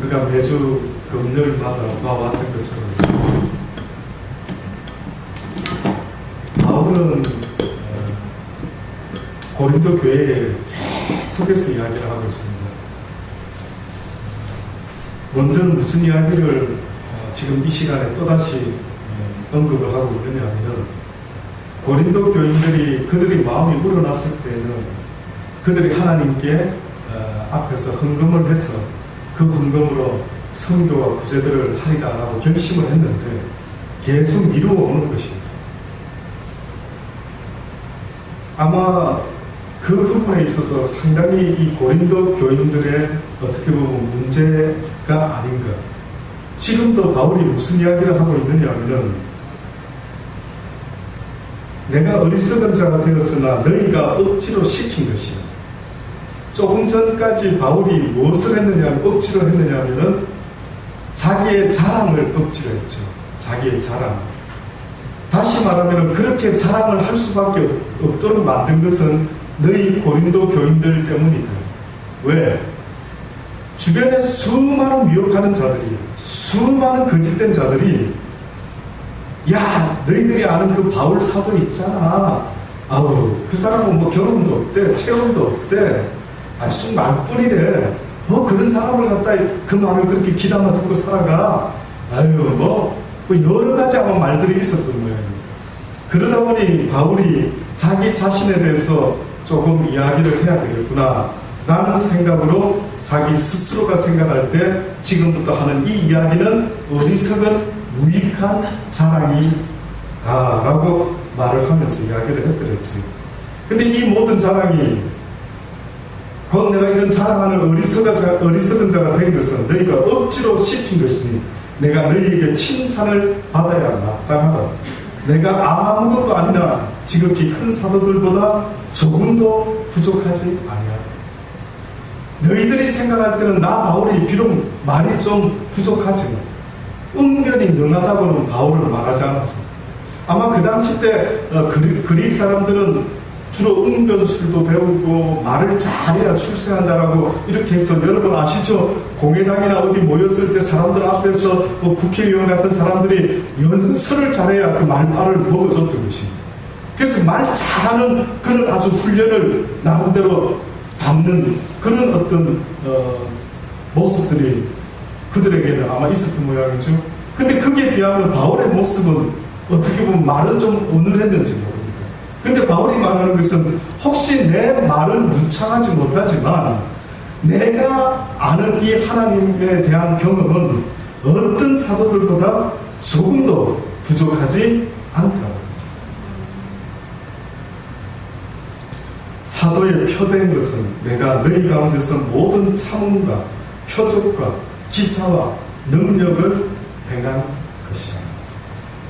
우리가 매주 금요일마다 봐왔던 것처럼 바울은 고린도 교회에 계속해서 이야기를 하고 있습니다. 먼저는 무슨 이야기를 지금 이 시간에 또다시 언급을 하고 있느냐 하면, 고린도 교인들이 그들이 마음이 우러났을 때는 그들이 하나님께 앞에서 헌금을 해서 그 헌금으로 선교와 구제들을 하리라고 결심을 했는데 계속 미루어오는 것입니다. 아마 그 부분에 있어서 상당히 이 고린도 교인들의 어떻게 보면 문제가 아닌가. 지금도 바울이 무슨 이야기를 하고 있느냐 하면, 내가 어리석은 자가 되었으나 너희가 억지로 시킨 것이야. 조금 전까지 바울이 무엇을 했느냐, 억지로 했느냐 하면은 자기의 자랑을 억지로 했죠. 자기의 자랑. 다시 말하면 그렇게 자랑을 할 수밖에 없도록 만든 것은 너희 고린도 교인들 때문이다. 왜? 주변에 수많은 미혹하는 자들이, 수많은 거짓된 자들이, 야, 너희들이 아는 그 바울 사도 있잖아. 아우, 그 사람은 뭐 경험도 없대, 체험도 없대. 아니, 쑥 말뿐이래. 뭐 그런 사람을 갖다 그 말을 그렇게 귀담아 듣고 살아가. 아유, 뭐 여러 가지 아마 말들이 있었던 모양입니다. 그러다 보니 바울이 자기 자신에 대해서 조금 이야기를 해야 되겠구나 라는 생각으로 자기 스스로가 생각할 때 지금부터 하는 이 이야기는 어리석은 무익한 자랑이다 라고 말을 하면서 이야기를 해드렸지. 근데 이 모든 자랑이, 곧 내가 이런 자랑하는 어리석은 자가 된 것은 너희가 억지로 시킨 것이니 내가 너희에게 칭찬을 받아야 마땅하다. 내가 아무것도 아니나 지극히 큰 사도들보다 조금도 부족하지 아니하다. 너희들이 생각할 때는 나 바울이 비록 말이 좀 부족하지만 은근히 능하다고는 바울을 말하지 않았습니다. 아마 그 당시 때 그릭 사람들은 주로 은변술도 배우고 말을 잘해야 출세한다라고 이렇게 해서, 여러분 아시죠? 공회당이나 어디 모였을 때 사람들 앞에서 국회의원 같은 사람들이 연설을 잘해야 그 말빨을 먹어줬던 것입니다. 그래서 말 잘하는 그런 아주 훈련을 나름대로 받는 그런 어떤 모습들이 그들에게는 아마 있었던 모양이죠. 근데 그게 비하면 바울의 모습은 어떻게 보면 말은 좀 어눌했는지 모릅니다. 근데 바울이 말하는 것은 혹시 내 말은 무창하지 못하지만 내가 아는 이 하나님에 대한 경험은 어떤 사도들보다 조금도 부족하지 않다. 사도에 표된 것은 내가 너희 가운데서 모든 참음과 표적과 기사와 능력을 행한 것이라.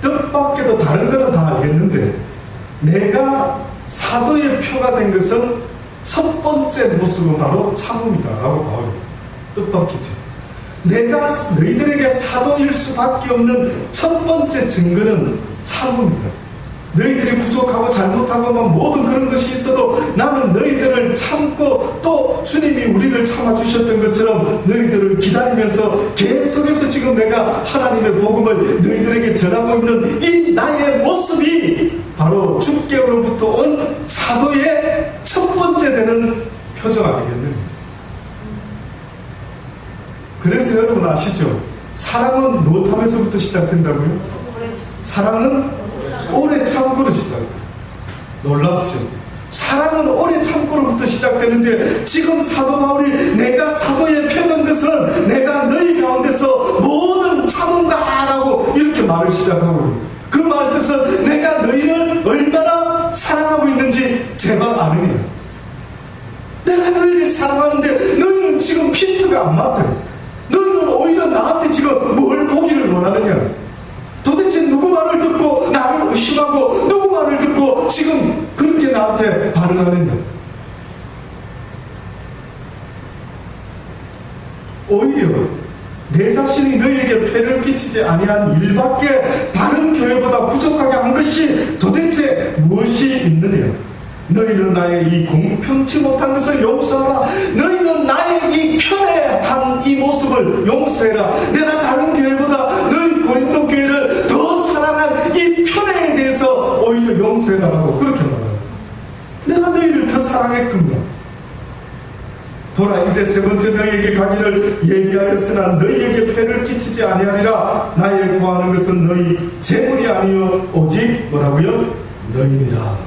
뜻밖에도 다른 거는 다 알겠는데 내가 사도의 표가 된 것은 첫 번째 모습은 바로 참음이다 라고 바울이 뜻밖이지. 내가 너희들에게 사도일 수밖에 없는 첫 번째 증거는 참음이다. 너희들이 부족하고 잘못하고 모든 그런 것이 있어도 나는 너희들을 참고 또 주님이 우리를 참아주셨던 것처럼 너희들을 기다리면서 계속해서 지금 내가 하나님의 복음을 너희들에게 전하고 있는 이 나의 모습이 바로 주께로부터 온 사도의 첫 번째 되는 표적이 되겠네요. 그래서 여러분 아시죠? 사랑은 무엇하면서부터 시작된다고요? 사랑은 오래 참고로 시작돼요. 놀랍죠? 사랑은 오래 참고로부터 시작되는데 지금 사도 바울이 내가 사도에 펴던 것은 내가 너희 가운데서 모든 참음가라고 이렇게 말을 시작하고 있는, 그 말 뜻은 내가 너희를 얼마나 사랑하고 있는지 제발 아느냐. 내가 너희를 사랑하는데 너희는 지금 핀트가 안 맞대. 너희는 오히려 나한테 지금 뭘 보기를 원하느냐. 도대체 누구 말을 듣고 나를 의심하고 누구 말을 듣고 지금 그렇게 나한테 반응하느냐. 오히려 내 자신이 너희에게 폐를 끼치지 아니한 일밖에 다른 교회보다 부족하게 한 것이 도대체 무엇이 있느냐. 너희는 나의 이 공평치 못한 것을 용서하라. 너희는 나의 이 편애한 이 모습을 용서해라. 내가 다른 교회보다 너희 고린도 교회를 더 사랑한 이 편애에 대해서 오히려 용서해달라고 그렇게 말합니다. 내가 너희를 더 사랑했군요. 보라, 이제 세 번째 너희에게 가기를 예비하였으나 너희에게 폐를 끼치지 아니하리라. 나의 구하는 것은 너희 재물이 아니요 오직 뭐라고요? 너희니라.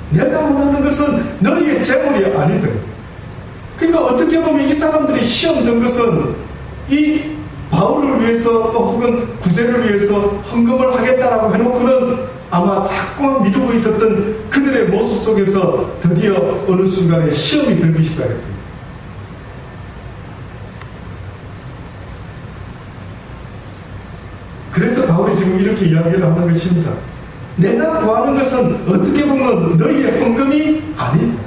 내가 원하는 것은 너희의 재물이 아니다. 그러니까 어떻게 보면 이 사람들이 시험 든 것은 이 바울을 위해서 또 혹은 구제를 위해서 헌금을 하겠다라고 해놓고는 아마 자꾸만 미루고 있었던 그들의 모습 속에서 드디어 어느 순간에 시험이 들기 시작했다. 그래서 바울이 지금 이렇게 이야기를 하는 것입니다. 내가 구하는 것은 어떻게 보면 너희의 헌금이 아니다.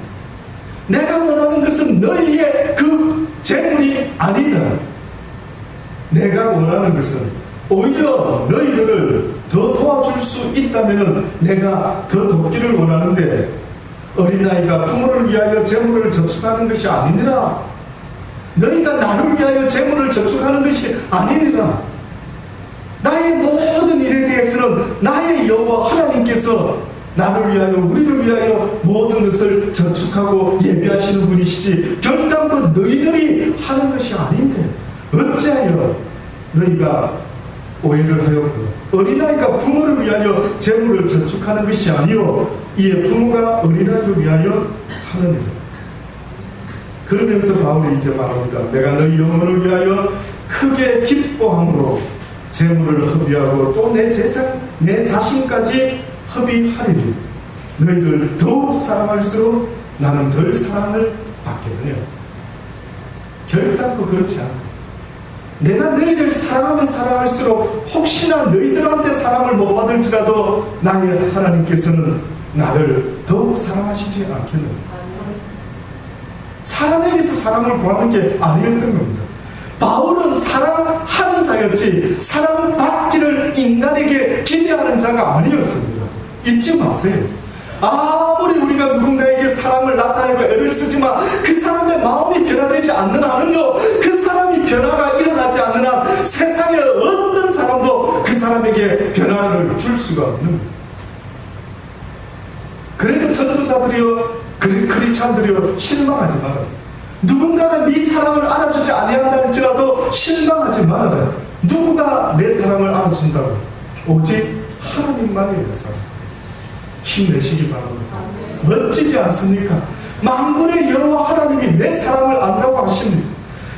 내가 원하는 것은 너희의 그 재물이 아니다. 내가 원하는 것은 오히려 너희들을 더 도와줄 수 있다면 내가 더 돕기를 원하는데, 어린아이가 부모를 위하여 재물을 저축하는 것이 아니니라. 너희가 나를 위하여 재물을 저축하는 것이 아니니라. 나의 모든 일에 대해서는 나의 여호와 하나님께서 나를 위하여, 우리를 위하여 모든 것을 저축하고 예비하시는 분이시지 결단코 너희들이 하는 것이 아닌데 어찌하여 너희가 오해를 하였고, 어린아이가 부모를 위하여 재물을 저축하는 것이 아니요 이에 부모가 어린아이를 위하여 하느니라. 그러면서 바울이 이제 말합니다. 내가 너희 영혼을 위하여 크게 기뻐함으로 재물을 허비하고 또 내 재산, 내 자신까지 허비하리니 너희를 더욱 사랑할수록 나는 덜 사랑을 받겠느냐. 결단코 그렇지 않다. 내가 너희를 사랑하면 사랑할수록 혹시나 너희들한테 사랑을 못 받을지라도 나의 하나님께서는 나를 더욱 사랑하시지 않겠느냐. 사람에게서 사랑을 구하는 게 아니었던 겁니다. 바울은 사랑하는 자였지 사랑받기를 인간에게 기대하는 자가 아니었습니다. 잊지 마세요. 아무리 우리가 누군가에게 사랑을 나타내고 애를 쓰지만 그 사람의 마음이 변화되지 않는 한은요, 그 사람이 변화가 일어나지 않는 한 세상의 어떤 사람도 그 사람에게 변화를 줄 수가 없는 거예요. 그래도 전도자들이요, 크리스찬들이요, 실망하지 말아요. 누군가가 네 사랑을 알아주지 아니한다 할지라도 실망하지 말아요. 누구가 내 사랑을 알아준다고? 오직 하나님만이 내 사랑. 힘내시기 바랍니다. 멋지지 않습니까? 만군의 여호와 하나님이 내 사랑을 안다고 하십니다.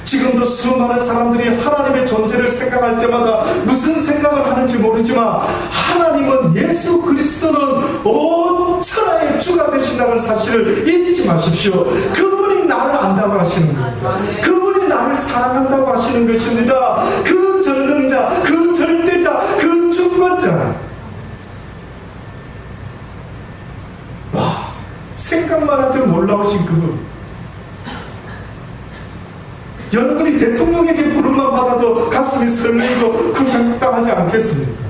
지금도 수많은 사람들이 하나님의 존재를 생각할 때마다 무슨 생각을 하는지 모르지만 하나님은, 예수 그리스도는 온 천하의 주가 되신다는 사실을 잊지 마십시오. 그분이 나를 안다고 하시는 겁니다. 그분이 나를 사랑한다고 하시는 것입니다. 그 전능자, 그 절대자, 그 주권자. 와, 생각만 해도 놀라우신 그분. 여러분이 대통령에게 부름만 받아도 가슴이 설레고 쿵탕쿵탕하지 않겠습니까?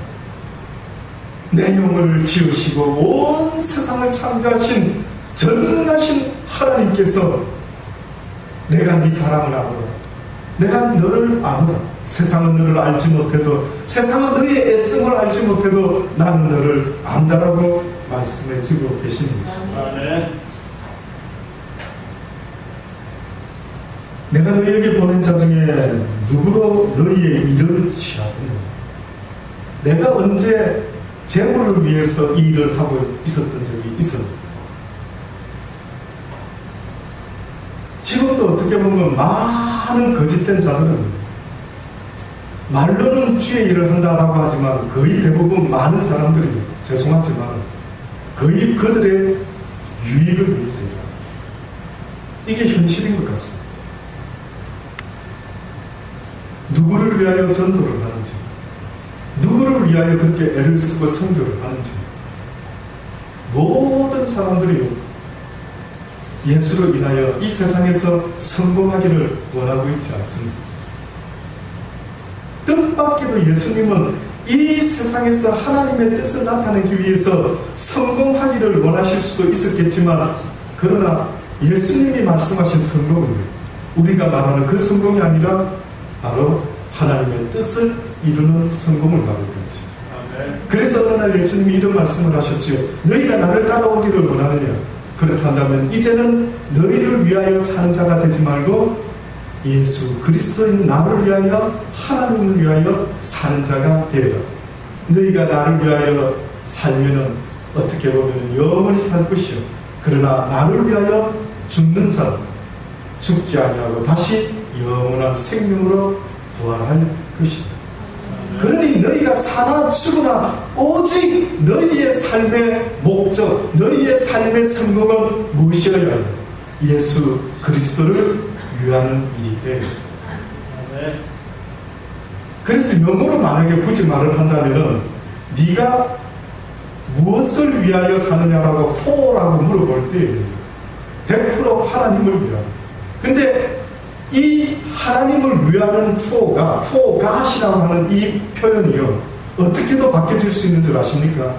내 영혼을 지으시고 온 세상을 창조하신 전능하신 하나님께서 내가 네 사랑을 알아라, 내가 너를 알아라, 세상은 너를 알지 못해도, 세상은 너의 애씀을 알지 못해도 나는 너를 안다라고 말씀해 주고 계시는 것입니다. 내가 너희에게 보낸 자 중에 누구로 너희의 일을 취하느냐. 내가 언제 재물을 위해서 이 일을 하고 있었던 적이 있었는가. 지금도 어떻게 보면 많은 거짓된 자들은 말로는 주의 일을 한다라고 하지만 거의 대부분 많은 사람들이, 죄송하지만 거의 그들의 유익을 위해서 일합니다. 이게 현실인 것 같습니다. 누구를 위하여 전도를 하는지, 누구를 위하여 그렇게 애를 쓰고 선교를 하는지, 모든 사람들이 예수로 인하여 이 세상에서 성공하기를 원하고 있지 않습니다. 뜻밖에도 예수님은 이 세상에서 하나님의 뜻을 나타내기 위해서 성공하기를 원하실 수도 있었겠지만, 그러나 예수님이 말씀하신 성공은 우리가 말하는 그 성공이 아니라 바로 하나님의 뜻을 이루는 성공을 말하는 것입니다. 그래서 어느 날 예수님이 이런 말씀을 하셨지요. 너희가 나를 따라오기를 원하느냐? 그렇다면 이제는 너희를 위하여 사는 자가 되지 말고 예수 그리스도인 나를 위하여, 하나님을 위하여 사는 자가 되라. 너희가 나를 위하여 살면은 어떻게 보면 영원히 살 것이요, 그러나 나를 위하여 죽는 자는 죽지 아니하고 다시 영원한 생명으로 부활할 것이다. 그러니 너희가 사나 죽으나 오직 너희의 삶의 목적, 너희의 삶의 성공은 무엇이어야 하냐? 예수 그리스도를 위하는 일이 돼. 그래서 영어로 만약에 굳이 말을 한다면은 네가 무엇을 위하여 사느냐라고 for라고 물어볼 때 100% 하나님을 위하여. 근데 이 하나님을 위하는 for God이라고 하는 이 표현이요, 어떻게도 바뀌어질 수 있는 줄 아십니까?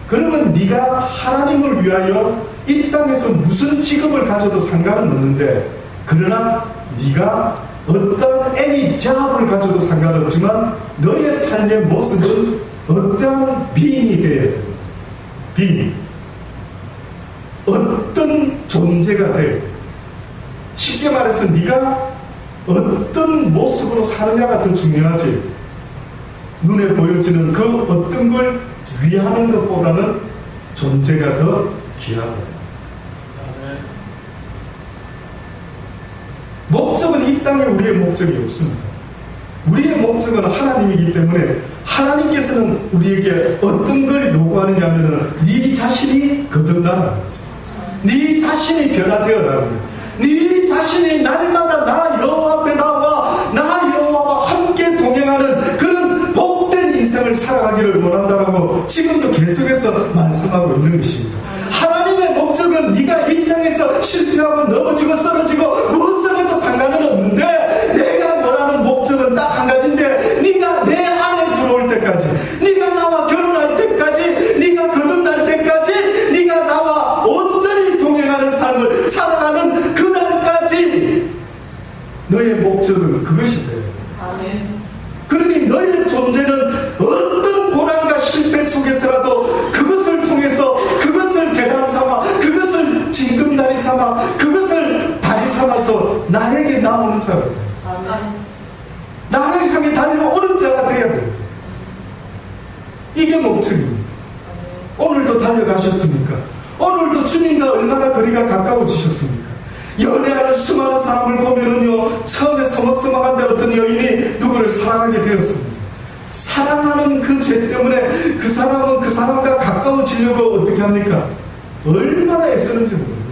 그러면 네가 하나님을 위하여 이 땅에서 무슨 직업을 가져도 상관은 없는데, 그러나 네가 어떤 any job을 가져도 상관없지만 너의 삶의 모습은 어떠한 being이 되어야 됩니다. being. 어떤 존재가 되어야 됩니다. 쉽게 말해서 네가 어떤 모습으로 사느냐가 더 중요하지, 눈에 보여지는 그 어떤 걸 위하는 것보다는 존재가 더 귀하다. 목적은 이 땅에 우리의 목적이 없습니다. 우리의 목적은 하나님이기 때문에 하나님께서는 우리에게 어떤 걸 요구하느냐 하면은 네 자신이 거듭나라는 거죠. 네 자신이 변화되어라는 거예요. 네 자신이 날마다 나 여호와 앞에 나와 나 여호와와 함께 동행하는 그런 복된 인생을 살아가기를 원한다라고 지금도 계속해서 말씀하고 있는 것입니다. 하나님의 목적은 네가 이 땅에서 실패하고 넘어지고 쓰러지고 무엇을 해도 상관은 없는데, 내가 원하는 목적은 딱 한 가지인데, 네가 내 안에 들어올 때까지, 네가 나와 결혼할 때까지, 네가 거듭날 때까지, 네가 나와 온전히 동행하는 삶을 살아가는 그날까지 너의 목적은 그것이 돼야 돼. 그러니 너의 존재는 어떤 고난과 실패 속에서라도 그것을 통해서, 그것을 계단 삼아, 그것을 징검다리 삼아, 그것을 다리 삼아서 나에게 나오는 자가 돼. 나를 향해 달려오는 자가 되어야 돼. 이게 목적입니다. 오늘도 달려가셨습니까? 오늘도 주님과 얼마나 거리가 가까워지셨습니까? 연애하는 수많은 사람을 보면은요, 처음에 서먹서먹한데 어떤 여인이 누구를 사랑하게 되었습니다. 사랑하는 그 죄 때문에 그 사람은 그 사람과 가까워지려고 어떻게 합니까? 얼마나 애쓰는지 모릅니다.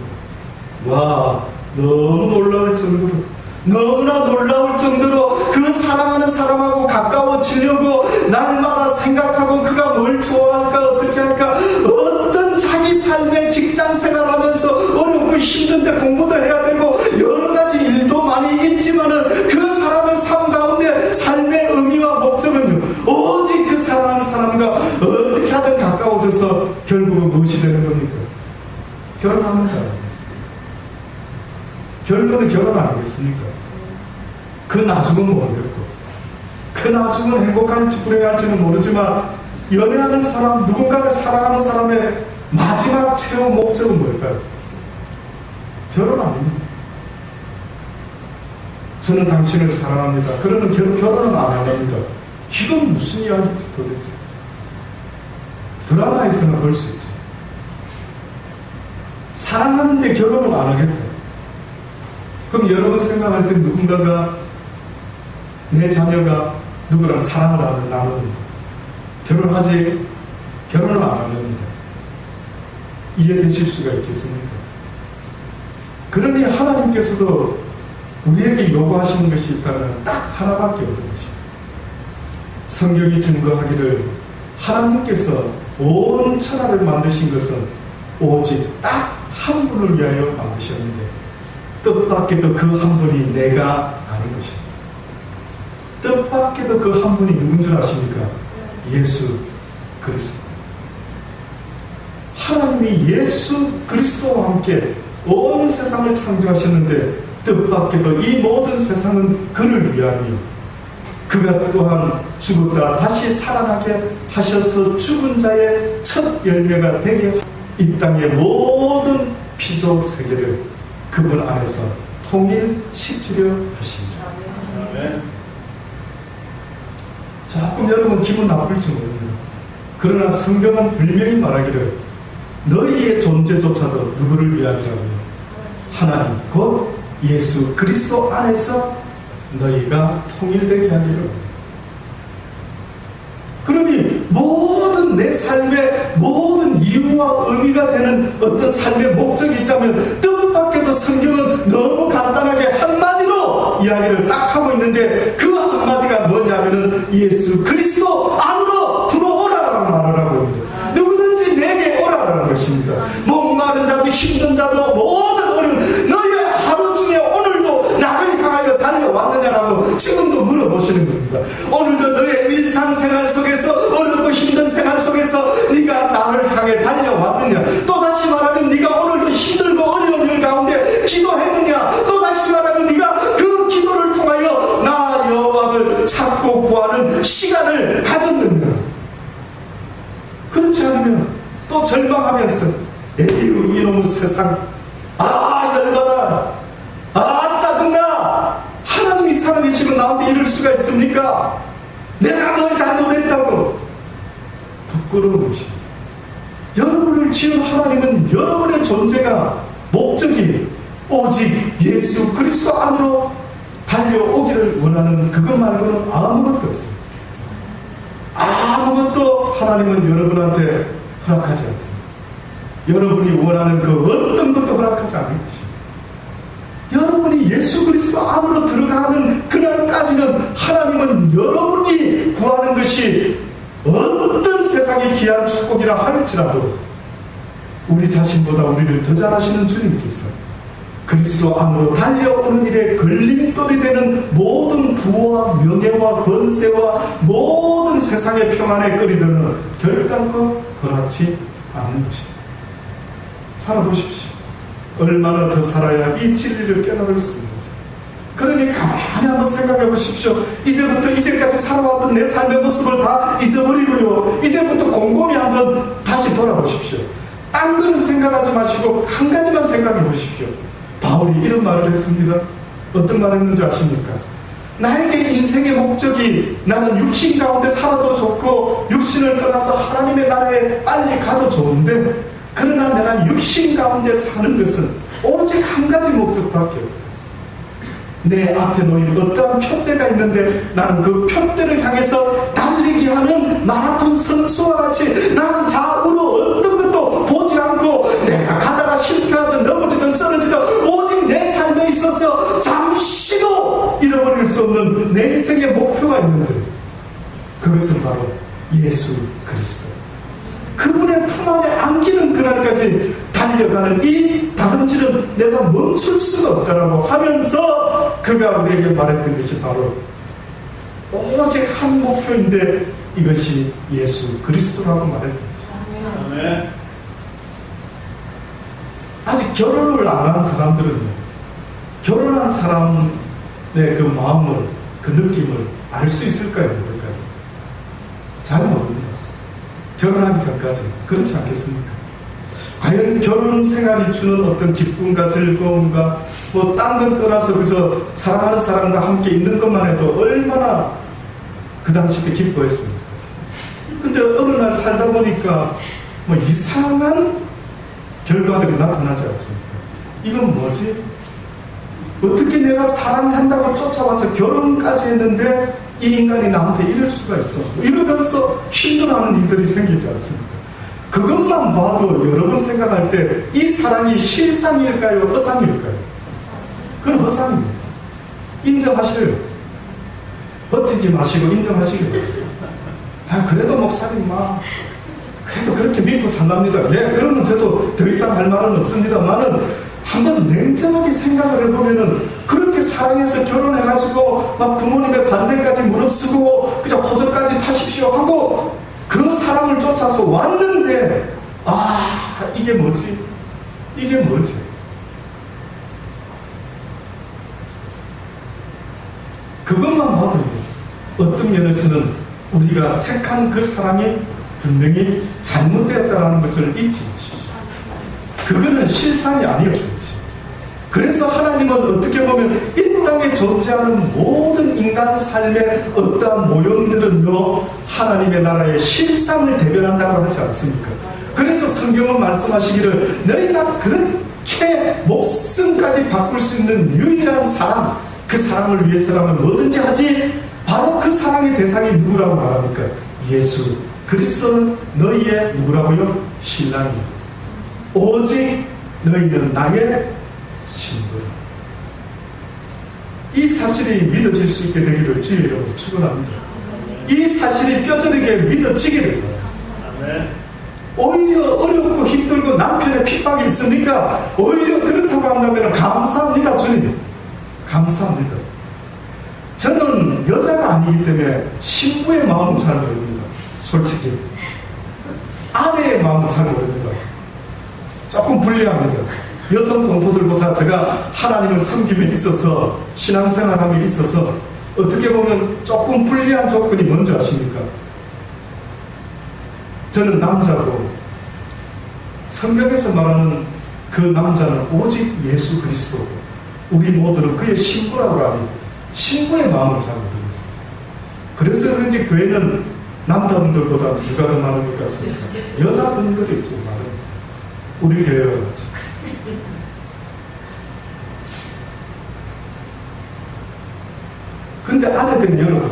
와, 너무 놀라울 정도로, 너무나 놀라울 정도로 그 사랑하는 사람하고 가까워지려고 날마다 생각하고 그가 뭘 좋아할까, 어떻게 할까, 어떤 자기 삶의 직장 생활하면서 어렵고 힘든데 공부도 해야 되고 여러 가지 일도 많이 있지만은 그 사람의 삶 가운데 삶의 의미와 목적은요, 오직 그 사랑하는 사람과 어떻게 하든 가까워져서 결국은 무엇이 되는 겁니까? 결혼하는 줄 알겠습니다. 결론은 결혼 아니겠습니까? 그 나중은 모르겠고, 그 나중은 행복할지 불행할지는 모르지만 연애하는 사람, 누군가를 사랑하는 사람의 마지막 최후 목적은 뭘까요? 결혼 아닙니다. 저는 당신을 사랑합니다. 그러면 결혼은 안 합니다. 이건 무슨 이야기지 도대체? 드라마에서는 볼 수 있지. 사랑하는데 결혼은 안 하겠다. 그럼 여러분 생각할 때 누군가가, 내 자녀가 누구랑 사랑을 나눕니다. 결혼하지? 결혼을 안 합니다. 이해되실 수가 있겠습니까? 그러니 하나님께서도 우리에게 요구하시는 것이 있다면 딱 하나밖에 없는 것입니다. 성경이 증거하기를 하나님께서 온 천하를 만드신 것은 오직 딱 한 분을 위하여 만드셨는데, 뜻밖에도 그 한 분이 내가 아는 것입니다. 뜻밖에도 그 한 분이 누군 줄 아십니까? 예수 그리스도. 하나님이 예수 그리스도와 함께 온 세상을 창조하셨는데 뜻밖에도 이 모든 세상은 그를 위함이요, 그가 또한 죽었다 다시 살아나게 하셔서 죽은 자의 첫 열매가 되게 이 땅의 모든 피조 세계를 그분 안에서 통일시키려 하십니다. 조금 여러분 기분 나쁠지 모릅니다. 그러나 성경은 분명히 말하기를 너희의 존재조차도 누구를 위함이라고요? 하나님 곧 예수 그리스도 안에서 너희가 통일되게 하기를. 그러니 모든 내 삶의 모든 이유와 의미가 되는 어떤 삶의 목적이 있다면 뜻밖에도 성경은 너무 간단하게 한마디로 이야기를 딱 하고 있는데 그 한마디가 뭐냐면은 예수 그리스도 안으로 들어오라라고 말을 하고 있습니다. 누구든지 내게 오라라는 것입니다. 목마른 자도 힘든 자도 모든 어려움, 너희의 하루 중에 오늘도 나를 향하여 달려왔느냐라고 지금도 물어보시는 겁니다. 오늘도 너의 일상생활 속에서 어렵고 힘든 생활 속에서 네가 나를 향해 달려왔느냐, 또다시 말하면 네가 오늘도 힘들고 어려운 일 가운데 기도했느냐, 또다시 말하면 네가 그 기도를 통하여 나 여호와를 찾고 구하는 시간을 가졌느냐. 그렇지 않으면 또 절망하면서 에휴 이놈의 세상, 아 열받아, 아 짜증나, 하나님이 살아계시면 나한테 이럴 수가 있습니까? 내가 뭘 잘못했다고. 부끄러운 것입니다. 여러분을 지은 하나님은 여러분의 존재가 목적이 오직 예수 그리스도 안으로 달려오기를 원하는 그것 말고는 아무것도 없습니다. 아무것도 하나님은 여러분한테 허락하지 않습니다. 여러분이 원하는 그 어떤 것도 허락하지 않을 것입니다. 여러분이 예수 그리스도 안으로 들어가는 그날까지는 하나님은 여러분이 구하는 것이 어떤 세상의 귀한 축복이라 할지라도 우리 자신보다 우리를 더 잘하시는 주님께서 그리스도 안으로 달려오는 일에 걸림돌이 되는 모든 부와 명예와 권세와 모든 세상의 평안의 거리들은 결단코 허락지 않는 것입니다. 살아보십시오. 얼마나 더 살아야 이 진리를 깨달을 수 있는지. 그러니 가만히 한번 생각해 보십시오. 이제부터 이제까지 살아왔던 내 삶의 모습을 다 잊어버리고요, 이제부터 곰곰이 한번 다시 돌아보십시오. 딴 거는 생각하지 마시고 한 가지만 생각해 보십시오. 바울이 이런 말을 했습니다. 어떤 말을 했는지 아십니까? 나에게 인생의 목적이 나는 육신 가운데 살아도 좋고 육신을 떠나서 하나님의 나라에 빨리 가도 좋은데, 그러나 내가 육신 가운데 사는 것은 오직 한 가지 목적밖에 없다. 내 앞에 놓인 어떠한 푯대가 있는데 나는 그 푯대를 향해서 달리게 하는 마라톤 선수와 같이 나는 좌우로 어떤 것도 보지 않고 내가 가다가 실패하든 넘어지든 쓰러지든 오직 내 삶에 있어서 잠시도 잃어버릴 수 없는 내 인생의 목표가 있는데 그것은 바로 예수 그리스도. 그분의 품 안에 안기는 그날까지 달려가는 이 다름질은 내가 멈출 수가 없다라고 하면서 그가 우리에게 말했던 것이 바로 오직 한 목표인데 이것이 예수 그리스도라고 말했던 것입니다. 아직 결혼을 안 한 사람들은요, 결혼한 사람의 그 마음을, 그 느낌을 알 수 있을까요? 모를까요? 잘 모릅니다. 결혼하기 전까지. 그렇지 않겠습니까? 과연 결혼 생활이 주는 어떤 기쁨과 즐거움과 뭐 딴 건 떠나서 그저 사랑하는 사람과 함께 있는 것만 해도 얼마나 그 당시 때 기뻐했습니까? 근데 어느 날 살다 보니까 뭐 이상한 결과들이 나타나지 않습니까? 이건 뭐지? 어떻게 내가 사랑한다고 쫓아와서 결혼까지 했는데 이 인간이 나한테 이럴 수가 있어, 이러면서 힘들어하는 일들이 생기지 않습니까? 그것만 봐도 여러분 생각할 때 이 사랑이 실상일까요? 허상일까요? 그건 허상입니다. 인정하시래요. 버티지 마시고 인정하시래요. 아 그래도 목사님 그래도 그렇게 믿고 산답니다. 예, 그러면 저도 더 이상 할 말은 없습니다만은 한번 냉정하게 생각을 해보면은 그렇게 사랑해서 결혼해가지고 막 부모님의 반대까지 무릅쓰고 그냥 호적까지 파십시오 하고 그 사랑을 쫓아서 왔는데 이게 뭐지? 이게 뭐지? 그것만 봐도 어떤 면에서는 우리가 택한 그 사람이 분명히 잘못되었다는 것을 잊지 마십시오. 그거는 실상이 아니었던 것이죠. 그래서 하나님은 어떻게 보면 이 땅에 존재하는 모든 인간 삶의 어떠한 모형들은요, 하나님의 나라의 실상을 대변한다고 하지 않습니까? 그래서 성경은 말씀하시기를 너희가 그렇게 목숨까지 바꿀 수 있는 유일한 사람, 그 사람을 위해서라면 뭐든지 하지. 바로 그 사랑의 대상이 누구라고 말합니까? 예수 그리스도는 너희의 누구라고요? 신랑이요. 오직 너희는 나의 신부라. 이 사실이 믿어질 수 있게 되기를 주의 이름으로 축원합니다. 이 사실이 뼈저리게 믿어지게 됩니다. 오히려 어렵고 힘들고 남편의 핍박이 있으니까 오히려 그렇다고 한다면 감사합니다. 주님 감사합니다. 저는 여자가 아니기 때문에 신부의 마음은 잘 모릅니다. 솔직히 아내의 마음은 잘 모릅니다. 조금 불리합니다. 여성 동포들보다 제가 하나님을 섬김에 있어서 신앙생활함에 있어서 어떻게 보면 조금 불리한 조건이 뭔지 아십니까? 저는 남자고 성경에서 말하는 그 남자는 오직 예수 그리스도고 우리 모두는 그의 신부라고 하니 신부의 마음을 잘 모르겠어요. 그래서 그런지 교회는 남자분들보다 누가 더 많은 것 같습니다. 여자분들이 좀 많은 우리 교회와 같이. 근데 아내된 여러분,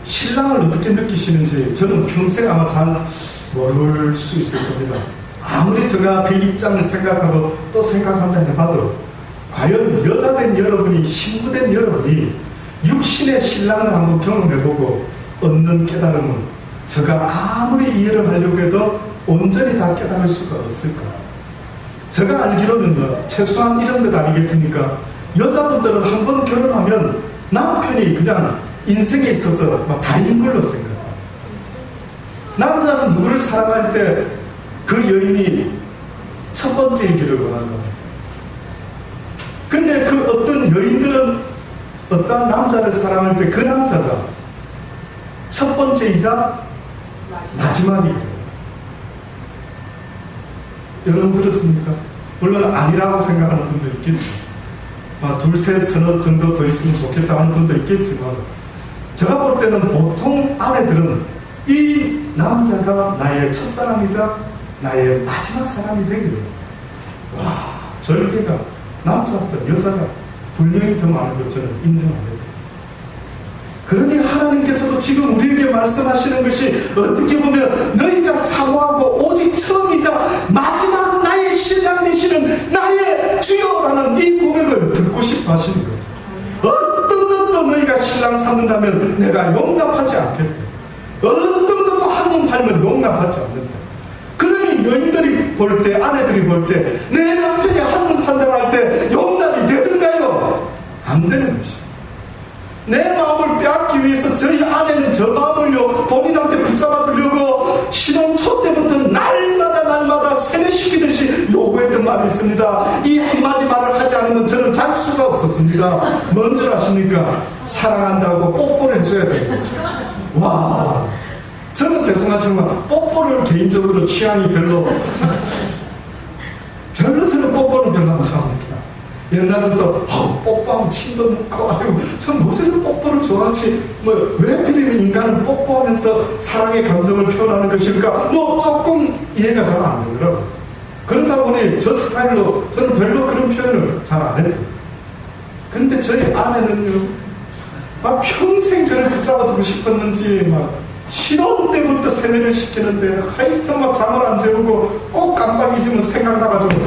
신랑을 어떻게 느끼시는지 저는 평생 아마 잘 모를 수 있을 겁니다. 아무리 제가 그 입장을 생각하고 또 생각한다 해봐도 과연 여자된 여러분이, 신부된 여러분이 육신의 신랑을 한번 경험해보고 얻는 깨달음은 제가 아무리 이해를 하려고 해도 온전히 다 깨달을 수가 없을까. 제가 알기로는 최소한 이런 것 아니겠습니까? 여자분들은 한번 결혼하면 남편이 그냥 인생에 있어서 막 다인 걸로 생각해요. 남자는 누구를 사랑할 때 그 여인이 첫 번째이기를 원한다. 근데 그 어떤 여인들은 어떤 남자를 사랑할 때 그 남자가 첫 번째이자 마지막이에요. 여러분 그렇습니까? 물론 아니라고 생각하는 분도 있겠죠. 둘, 서너 정도 더 있으면 좋겠다 하는 분도 있겠지만 제가 볼 때는 보통 아내들은 이 남자가 나의 첫사랑이자 나의 마지막 사람이 되기를 절개가 남자보다 여자가 분명히 더 많은 걸 저는 인정합니다. 그러니 하나님께서도 지금 우리에게 말씀하시는 것이 어떻게 보면 너희가 사모하고 오직 처음이자 마지막 나의 신랑 되시는 나의 주여라는 이 고백을 듣고 싶어 하시는 거예요. 어떤 것도 너희가 신랑 삼는다면 내가 용납하지 않겠다. 어떤 것도 한눈 팔면 용납하지 않는다. 그러니 여인들이 볼 때, 아내들이 볼 때 내 남편이 한눈 판단할 때 용납이 되든가요? 안 되는 것이에요. 내 마음을 빼앗기 위해서 저희 아내는 저 마음을요 본인한테 붙잡아 두려고 신혼 초 때부터 날마다 세뇌시키듯이 요구했던 말이 있습니다. 이 한마디 말을 하지 않으면 저는 잘 수가 없었습니다. 뭔 줄 아십니까? 사랑한다고 뽀뽀를 해줘야 되는 거죠. 와, 저는 죄송하지만 뽀뽀를 개인적으로 취향이 별로 저는 뽀뽀는 별로 안 좋아합니다. 옛날부터 뽀뽀하면 침도 묻고 전 무슨 뽀뽀를 좋아하지 왜 필요한 인간은 뽀뽀하면서 사랑의 감정을 표현하는 것일까 조금 이해가 잘 안 되더라고요. 그러다 보니 저 스타일로 저는 별로 그런 표현을 잘 안 했거든요. 그런데 저희 아내는요 평생 저를 붙잡아두고 싶었는지 신혼 때부터 세뇌를 시키는데 하여튼 잠을 안 재우고 꼭 깜빡 잊으면 생각나가지고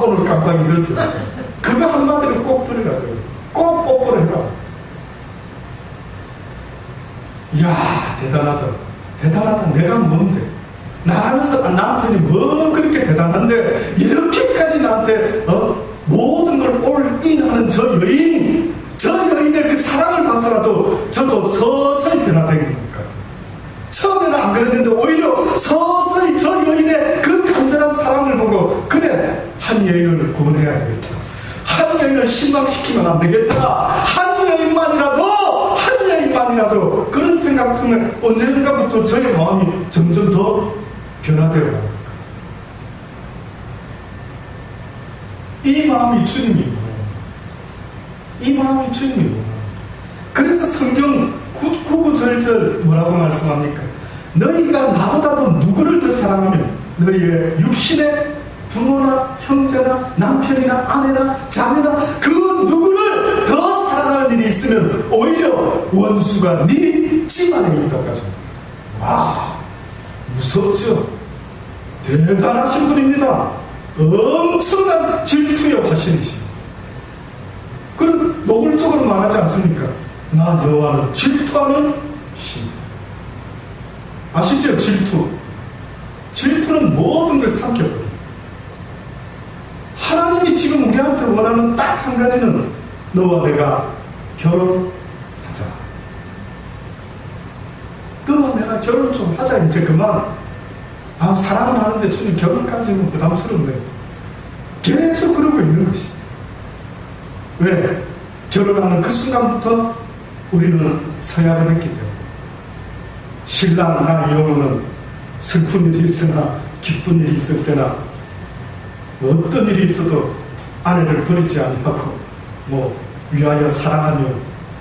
오늘 깜빡 잊을 거야. 그거 한마디로 꼭 들어가더라고요. 꼭 뽀뽀를 해라. 이야 대단하다. 내가 뭔데? 나라면서 남편이 뭐 그렇게 대단한데 이렇게까지 나한테 모든 걸 올인하는 저 여인의 그 사랑을 봐서라도 저도 서서히 변화된 것 같아요. 처음에는 안 그랬는데 오히려 서서히 저 여인의 그 간절한 사랑을 보고, 그래, 한 여인을 구원해야 되겠다, 한 여인을 실망시키면 안 되겠다, 한 여인만이라도 그런 생각 때문에 언젠가부터 저의 마음이 점점 더 변화되어 갑니다. 이 마음이 주님이고, 그래서 성경 구구절절 뭐라고 말씀합니까? 너희가 나보다도 누구를 더 사랑하면 너희의 육신의 부모나 형제나 남편이나 아내나 자매나 그 누구를 더 사랑하는 일이 있으면 오히려 원수가 네 집안에 있다고 하죠. 와, 무섭죠? 대단하신 분입니다. 엄청난 질투의 화신이십니다. 그럼 노골적으로 말하지 않습니까? 나 여호와는 질투하는 신이다. 아시죠? 질투는 모든 걸 삼켜버려요. 하나님이 지금 우리한테 원하는 딱 한 가지는 너와 내가 결혼하자. 너와 내가 결혼 좀 하자. 이제 그만. 사랑은 하는데 주님 결혼까지는 부담스럽네요. 계속 그러고 있는 것이. 왜? 결혼하는 그 순간부터 우리는 서약을 했기 때문에. 신랑 나 이혼은 슬픈 일이 있으나 기쁜 일이 있을 때나 어떤 일이 있어도 아내를 버리지 아니하고 위하여 사랑하며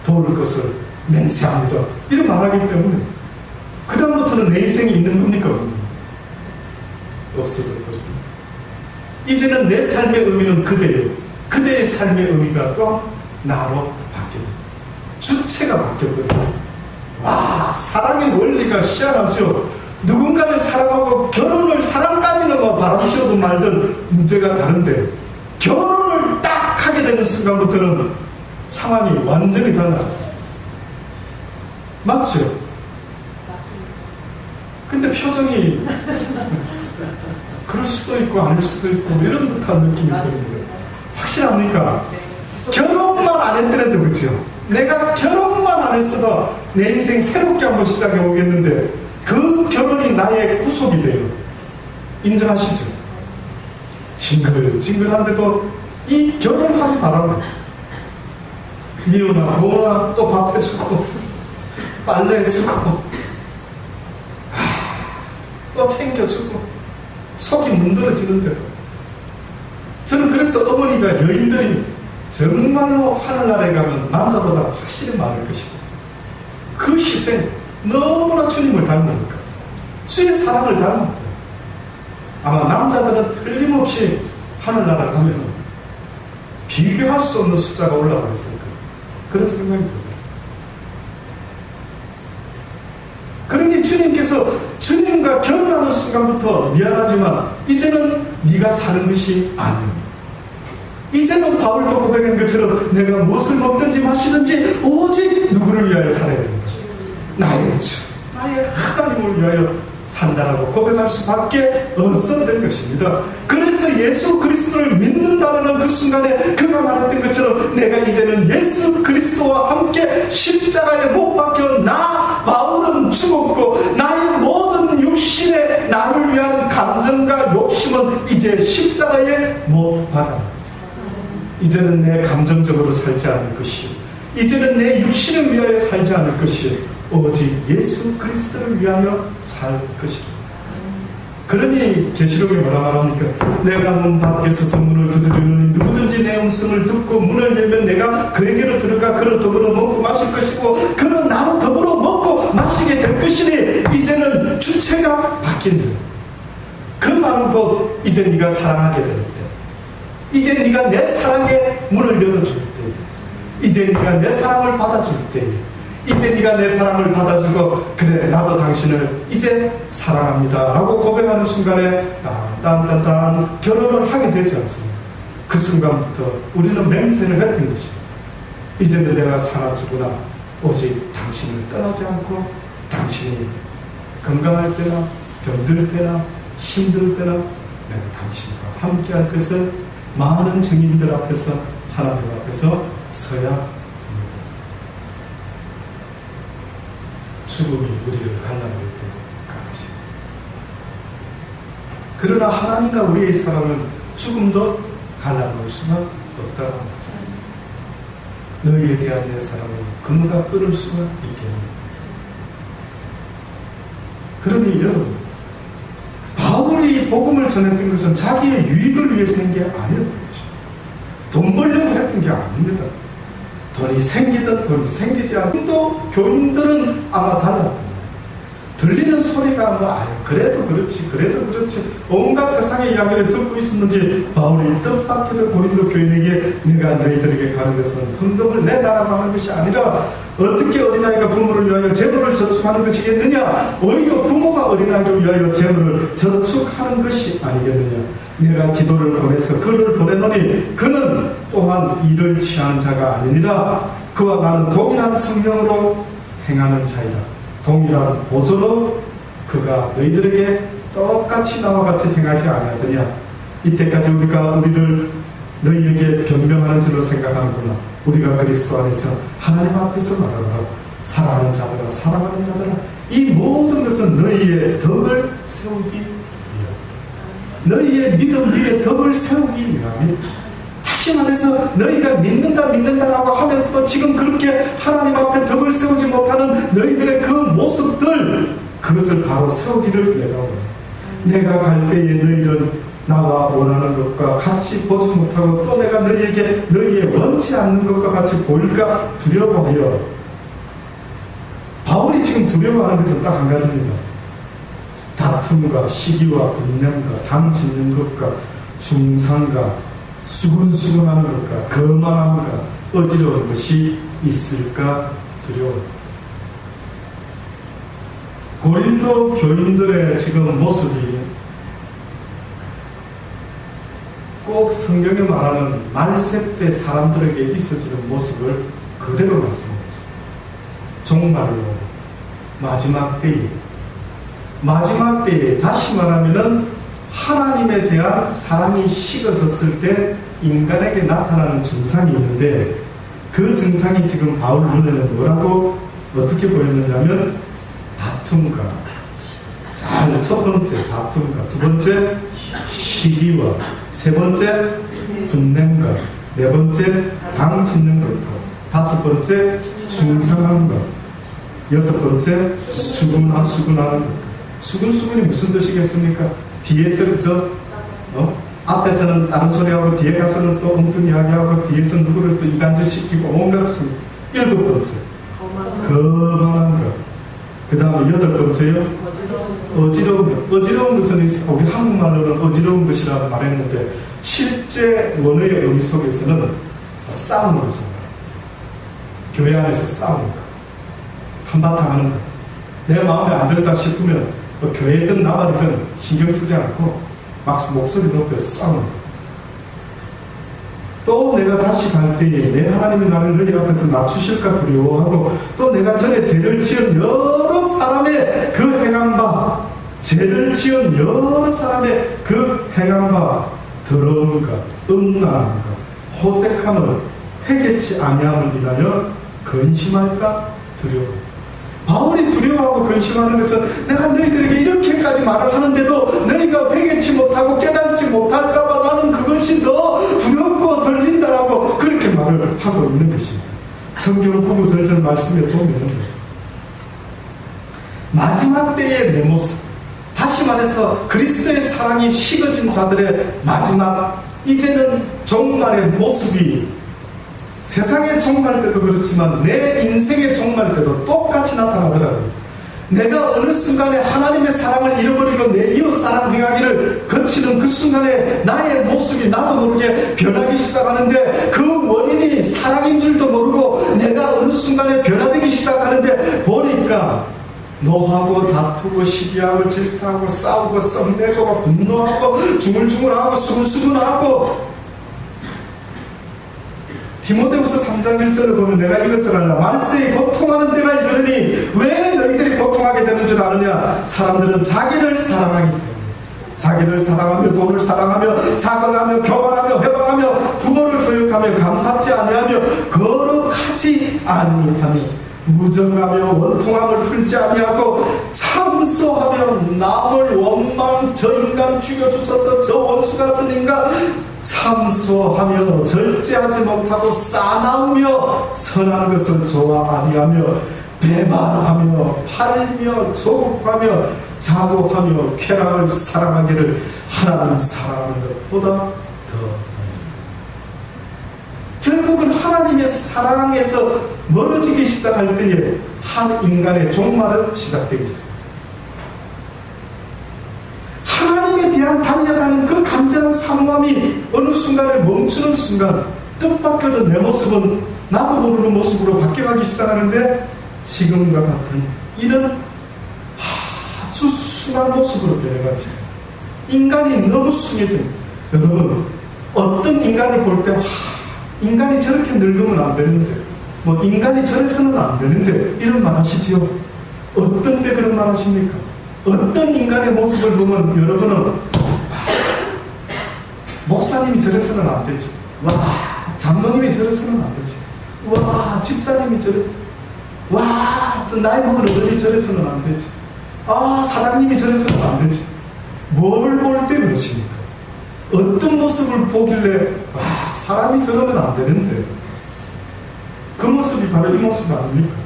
도울 것을 맹세합니다. 이런 말하기 때문에 그 다음부터는 내 인생이 있는 겁니까? 없어져 버립니다. 이제는 내 삶의 의미는 그대예요. 그대의 삶의 의미가 또 나로 바뀌어요. 주체가 바뀌어버려요. 와, 사랑의 원리가 희한하죠. 누군가를 사랑하고 결혼을 사랑까지는 바라시어도 말든 문제가 다른데 결혼을 딱 하게 되는 순간부터는 상황이 완전히 달라져요. 맞죠? 근데 표정이 그럴 수도 있고 아닐 수도 있고 이런 듯한 느낌이 드는 거예요. 확실합니까? 결혼만 안 했더라도 그렇죠. 내가 결혼만 안 했어도 내 인생 새롭게 한번 시작해 오겠는데 그 결혼이 나의 구속이 돼요. 인정하시죠? 징글징글한데도 이 결혼한 바람에 미우나 고나 또 밥 해주고 빨래 해주고 또 챙겨주고 속이 문드러지는데도 저는 그래서 어머니가 여인들이 정말로 하늘나라에 가면 남자보다 확실히 많을 것이다. 그 희생 너무나 주님을 닮은 것 같아요. 주의 사랑을 닮은 것 같아요. 아마 남자들은 틀림없이 하늘나라 가면 비교할 수 없는 숫자가 올라가 있을 거예요. 그런 생각이 들어요. 그러니 주님께서 주님과 결혼하는 순간부터 미안하지만 이제는 네가 사는 것이 아니에요. 이제는 바울도 고백한 것처럼 내가 무엇을 먹든지 마시든지 오직 누구를 위하여 살아야 된다. 나의 주, 나의 하나님을 위하여 산다라고 고백할 수밖에 없었던 것입니다. 그래서 예수 그리스도를 믿는다는 그 순간에 그가 말했던 것처럼 내가 이제는 예수 그리스도와 함께 십자가에 못 박혀 나 바울은 죽었고 나의 모든 육신의 나를 위한 감정과 욕심은 이제 십자가에 못 박아. 이제는 내 감정적으로 살지 않을 것이, 이제는 내 육신을 위하여 살지 않을 것이 오직 예수 그리스도를 위하여 살 것이다. 그러니 계시록에 뭐라 말합니까? 내가 문 밖에 서서 문을 두드리노니 누구든지 내 음성을 듣고 문을 열면 내가 그에게로 들어가 그로 더불어 먹고 마실 것이고 그는 나로 더불어 먹고 마시게 될 것이니 이제는 주체가 바뀐다. 그 말은 곧 이제 네가 사랑하게 될 때, 이제 네가 내 사랑의 문을 열어줄 때, 이제 네가 내 사랑을 받아줄 때, 이제 네가 내 사랑을 받아주고 그래 나도 당신을 이제 사랑합니다 라고 고백하는 순간에 딴딴딴 결혼을 하게 되지 않습니다. 그 순간부터 우리는 맹세를 했던 것입니다. 이제는 내가 살아주구나. 오직 당신을 떠나지 않고 당신이 건강할 때나 병들 때나 힘들 때나 내가 당신과 함께할 것을 많은 증인들 앞에서 하나님 앞에서 서야 합니다. 죽음이 우리를 갈라놓을 때까지. 그러나 하나님과 우리의 사랑은 죽음도 갈라놓을 수가 없다는 거죠. 너희에 대한 내 사랑은 금과 끊을 수가 있겠느냐. 그러니 여러분, 바울이 복음을 전했던 것은 자기의 유익을 위해서 한 게 아니었던 것입니다. 돈 벌려고 했던 게 아닙니다. 돈이 생기든 돈이 생기지 않든 또 교인들은 아마 달랐던 거예요. 들리는 소리가 그래도 그렇지 온갖 세상의 이야기를 듣고 있었는지 바울이 뜻밖에도 고린도 교인에게 내가 너희들에게 가는 것은 헌금을 내 나라로 하는 것이 아니라 어떻게 어린아이가 부모를 위하여 재물을 저축하는 것이겠느냐, 오히려 부모가 어린아이를 위하여 재물을 저축하는 것이 아니겠느냐. 내가 디도를 보내서 그를 보내노니 그는 또한 이를 취하는 자가 아니니라. 그와 나는 동일한 성령으로 행하는 자이라. 동일한 보조로 그가 너희들에게 똑같이 나와 같이 행하지 아니하더냐. 이때까지 우리가 우리를 너희에게 변명하는 줄로 생각하는구나. 우리가 그리스도 안에서 하나님 앞에서 말하노라. 사랑하는 자들아, 사랑하는 자들아, 이 모든 것은 너희의 덕을 세우기 위하여, 너희의 믿음 위에 덕을 세우기 위함이다. 다시 말해서 너희가 믿는다라고 하면서도 지금 그렇게 하나님 앞에 덕을 세우지 못하는 너희들의 그 모습들, 그것을 바로 세우기를 내가 원해. 내가 갈 때에 너희는 나와 원하는 것과 같이 보지 못하고 또 내가 너희에게 너희의 원치 않는 것과 같이 보일까 두려워하여. 바울이 지금 두려워하는 것은 딱 한 가지입니다. 다툼과 시기와 분념과 당 짓는 것과 중상과 수근수근하는 것과 거만함과 어지러운 것이 있을까 두려워합니다. 고린도 교인들의 지금 모습이 꼭 성경에 말하는 말세 때 사람들에게 있어지는 모습을 그대로 말씀하고 있습니다. 정말로 마지막 때에 다시 말하면은 하나님에 대한 사랑이 식어졌을 때 인간에게 나타나는 증상이 있는데, 그 증상이 지금 바울 눈에는 뭐라고 어떻게 보였느냐면 다툼과, 첫 번째 다툼과, 두 번째 시기와, 세 번째 분냄과, 네 번째 당 짓는 것과, 다섯 번째 중상함과, 여섯 번째 수근하는 것. 수근이 무슨 뜻이겠습니까? 뒤에서 앞에서는 다른 소리하고 뒤에 가서는 또 엉뚱 이야기하고 뒤에서 누구를 또 이간질시키고 온갖 수. 일곱 번째 거만한 것. 그 다음에 여덟 번째요 어지러운 것. 어지러운 것은 우리 한국말로는 어지러운 것이라고 말했는데 실제 원어의 의미 속에서는 싸우는 것입니다. 교회 안에서 싸우는 것, 한바탕 하는 것. 내 마음에 안 들다 싶으면 교회든 나발이든 신경 쓰지 않고 막 목소리 높여 싸우는 것. 또 내가 다시 갈 때에 내 하나님이 나를 너희 앞에서 낮추실까 두려워하고, 또 내가 전에 죄를 지은 여러 사람의 그 행한 바, 죄를 지은 여러 사람의 그 행한 바, 더러움과 음란함과 호색함을 회개치 아니함을 인하여 근심할까 두려워. 바울이 두려워하고 근심하는 것은 내가 너희들에게 이렇게까지 말을 하는데도 너희가 회개치 못하고 깨닫지 못할까봐 나는 그것이 더 두렵고 들린다라고 그렇게 말을 하고 있는 것입니다. 성경 구구절절 말씀에 보면 마지막 때의 내 모습, 다시 말해서 그리스도의 사랑이 식어진 자들의 마지막, 이제는 종말의 모습이 세상의 종말 때도 그렇지만 내 인생의 종말 때도 똑같이 나타나더라고요. 내가 어느 순간에 하나님의 사랑을 잃어버리고 내 이웃 사랑 행하기를 거치는 그 순간에 나의 모습이 나도 모르게 변하기 시작하는데, 그 원인이 사랑인 줄도 모르고 내가 어느 순간에 변화되기 시작하는데 보니까 노하고 다투고 시기하고 질투하고 싸우고 썸내고 분노하고 중얼중얼하고 수근수근하고. 디모데후서 3장 1절을 보면 내가 이것을 알라. 말세에 고통하는 때가 이르니 왜 너희들이 고통하게 되는 줄 아느냐. 사람들은 자기를 사랑하기 때문에, 자기를 사랑하며 돈을 사랑하며 자긍하며 교만하며 회방하며 부모를 거역하며 감사치 아니하며 거룩하지 아니하며 무정하며 원통함을 풀지 아니하고 참소하며 남을 원망 저 인간 죽여주소서 저 원수 같은 인간 참소하며 절제하지 못하고 싸나우며 선한 것을 좋아 아니하며 배반하며 팔며 조급하며 자고하며 쾌락을 사랑하기를 하나님 사랑하는 것보다 더 결국은 하나님의 사랑에서 멀어지기 시작할 때에 한 인간의 종말은 시작되고 있습니다. 하나님에 대한 달려가는 그 간절한 사모함이 어느 순간에 멈추는 순간 뜻밖에도 내 모습은 나도 모르는 모습으로 바뀌어가기 시작하는데 지금과 같은 이런 아주 순한 모습으로 변해가기 시작합니다. 인간이 너무 순해집니다. 여러분 어떤 인간을 볼 때 인간이 저렇게 늙으면 안 되는데 뭐 인간이 저래서는 안 되는데 이런 말 하시지요. 어떤 때 그런 말 하십니까? 어떤 인간의 모습을 보면 여러분은 목사님이 저래서는 안 되지, 와 장로님이 저래서는 안 되지, 와 집사님이 저래서, 와 저 나이 먹은 어른이 저래서는 안 되지, 아 사장님이 저래서는 안 되지. 뭘 볼 때 그러십니까? 어떤 모습을 보길래 와 사람이 저러면 안 되는데 그 모습이 바로 이 모습 아닙니까?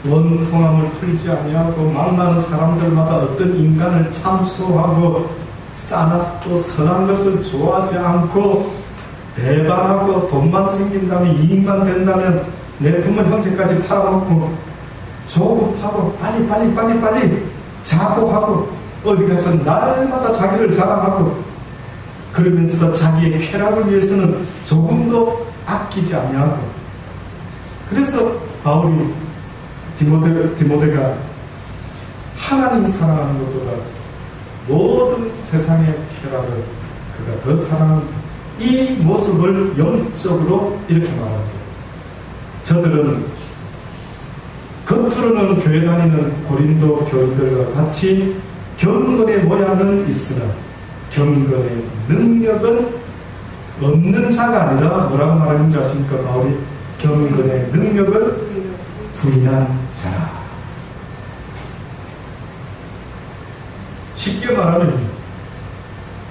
원통함을 풀지 아니하고 만나는 사람들마다 어떤 인간을 참소하고 싸납고 선한 것을 좋아하지 않고 배반하고 돈만 생긴다면 이익만 된다면 내 부모 형제까지 팔아먹고 조급하고 빨리 자고하고 어디 가서 날마다 자기를 자랑하고 그러면서도 자기의 쾌락을 위해서는 조금도 아끼지 아니하고 그래서 바울이 디모데가 하나님 사랑하는 것보다 모든 세상의 쾌락을 그가 더 사랑한다. 이 모습을 영적으로 이렇게 말합니다. 저들은 겉으로는 교회 다니는 고린도 교인들과 같이 경건의 모양은 있으나 경건의 능력은 없는 자가 아니라 뭐라고 말하는지 아십니까? 바울이 경건의 능력을 부인한 자. 쉽게 말하면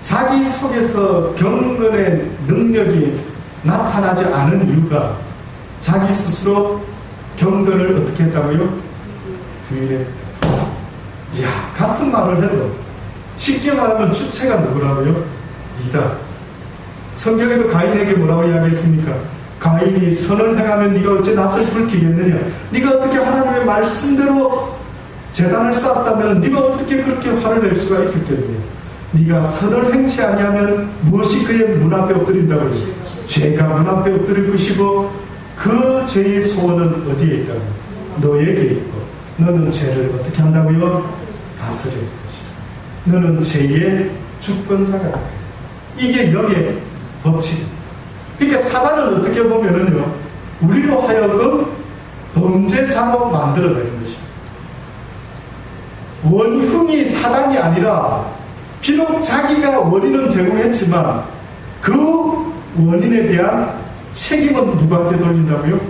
자기 속에서 경건의 능력이 나타나지 않은 이유가 자기 스스로 경건을 어떻게 했다고요? 부인했다. 이야, 같은 말을 해도 쉽게 말하면 주체가 누구라고요? 니다. 성경에도 가인에게 뭐라고 이야기했습니까? 가인이 선을 행하면 네가 어째 낯을 붉히겠느냐? 네가 어떻게 하나님의 말씀대로 제단을 쌓았다면 네가 어떻게 그렇게 화를 낼 수가 있었겠느냐? 네가 선을 행치 아니하면 무엇이 그의 문 앞에 엎드린다고요? 죄가 문 앞에 엎드릴 것이고 그 죄의 소원은 어디에 있다고요? 너에게 있고 너는 죄를 어떻게 한다고요? 다스릴 것이다. 너는 죄의 주권자가 있다. 이게 영의 법칙입니다. 그러니까 사단을 어떻게 보면은요, 우리로 하여금 범죄자로 만들어내는 것입니다. 원흉이 사단이 아니라 비록 자기가 원인은 제공했지만 그 원인에 대한 책임은 누구한테 돌린다고요?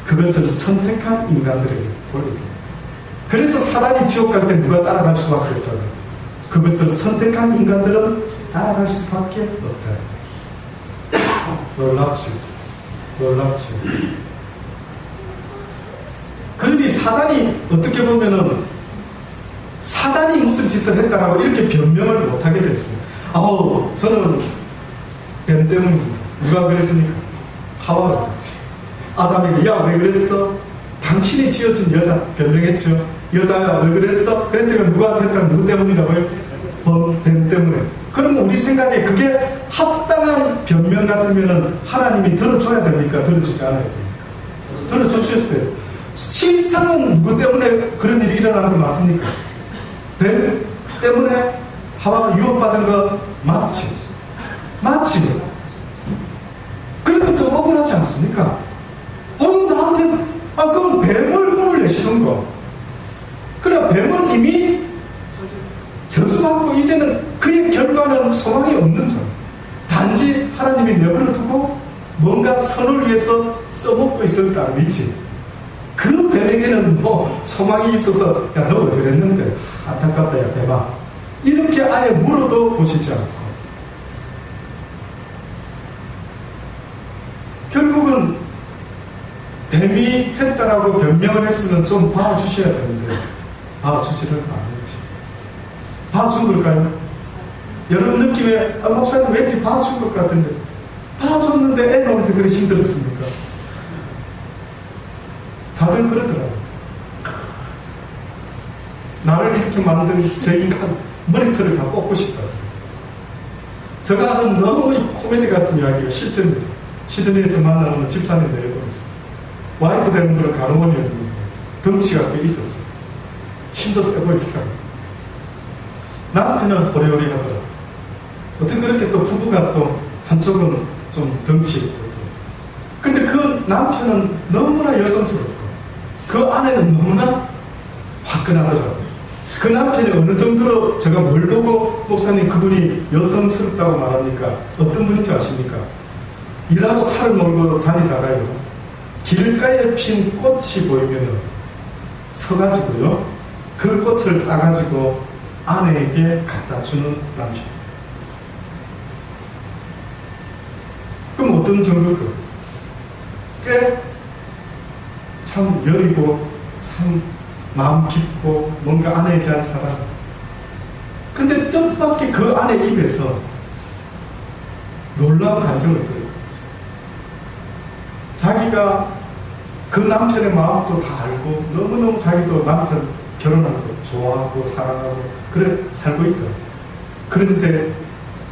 그것을 선택한 인간들에게 돌립니다. 그래서 사단이 지옥 갈 때 누가 따라갈 수밖에 없다고요? 그것을 선택한 인간들은 따라갈 수밖에 없다. 놀랍지. 그러니 사단이 어떻게 보면은 사단이 무슨 짓을 했다라고 이렇게 변명을 못하게 됐습니다. 저는 뱀 때문입니다. 누가 그랬습니까? 하와가 그랬지. 아담에게 야 왜 그랬어? 당신이 지어준 여자 변명했죠. 여자야 왜 그랬어? 그랬더니 누구한테 했다? 누구 때문이라고요? 뱀 때문에. 그러면 우리 생각에 그게 합당한 변명 같으면 하나님이 들어줘야 됩니까? 들어주지 않아야 됩니까? 들어주셨어요. 실상은 누구 때문에 그런 일이 일어나는 거 맞습니까? 뱀 때문에 하와가 유혹받은 거 맞지? 그러면 좀 억울하지 않습니까? 나한테 그럼 뱀을 혼을 내시던가. 그래 뱀은 이미 이제는 그의 결과는 소망이 없는 점. 단지 하나님이 내버려 두고 뭔가 선을 위해서 써먹고 있을 따름이지. 그 뱀에게는 뭐 소망이 있어서 야 너 왜 그랬는데 안타깝다 야 뱀아 이렇게 아예 물어도 보시지 않고 결국은 뱀이 했다라고 변명을 했으면 좀 봐주셔야 되는데 봐주지를 않는 것이. 봐준 걸까요? 여러분 느낌에 목사님 왠지 봐준 것 같은데 봐줬는데 애 낳을 때 그렇게 힘들었습니까? 다들 그러더라고요. 나를 이렇게 만든 저 인간 머리털을 다 뽑고 싶다. 제가 하는 너무 코미디 같은 이야기가 실제입니다. 시드니에서 만나는 집사님 내려보냈어요. 와이프 되는 분은 간호원이었는데 덩치가 꽤 있었어요. 힘도 세 보이더라고요. 남편은 호리호리 하더라고요. 어떻게 그렇게 또 부부가 또 한쪽은 좀 덩치 있고 근데 그 남편은 너무나 여성스럽고 그 아내는 너무나 화끈하더라고요. 그 남편이 어느 정도로 제가 뭘 보고 목사님 그분이 여성스럽다고 말합니까? 어떤 분인지 아십니까? 일하고 차를 몰고 다니다가요 길가에 핀 꽃이 보이면 서가지고요 그 꽃을 따가지고 아내에게 갖다 주는 남편. 그럼 어떤 정도일까? 꽤 참 여리고 참 마음 깊고 뭔가 아내에 대한 사랑. 근데 뜻밖의 그 아내 입에서 놀라운 감정을 들었던 거죠. 자기가 그 남편의 마음도 다 알고 너무너무 자기도 남편 결혼하고 좋아하고 사랑하고 그래 살고 있더라고요. 그런데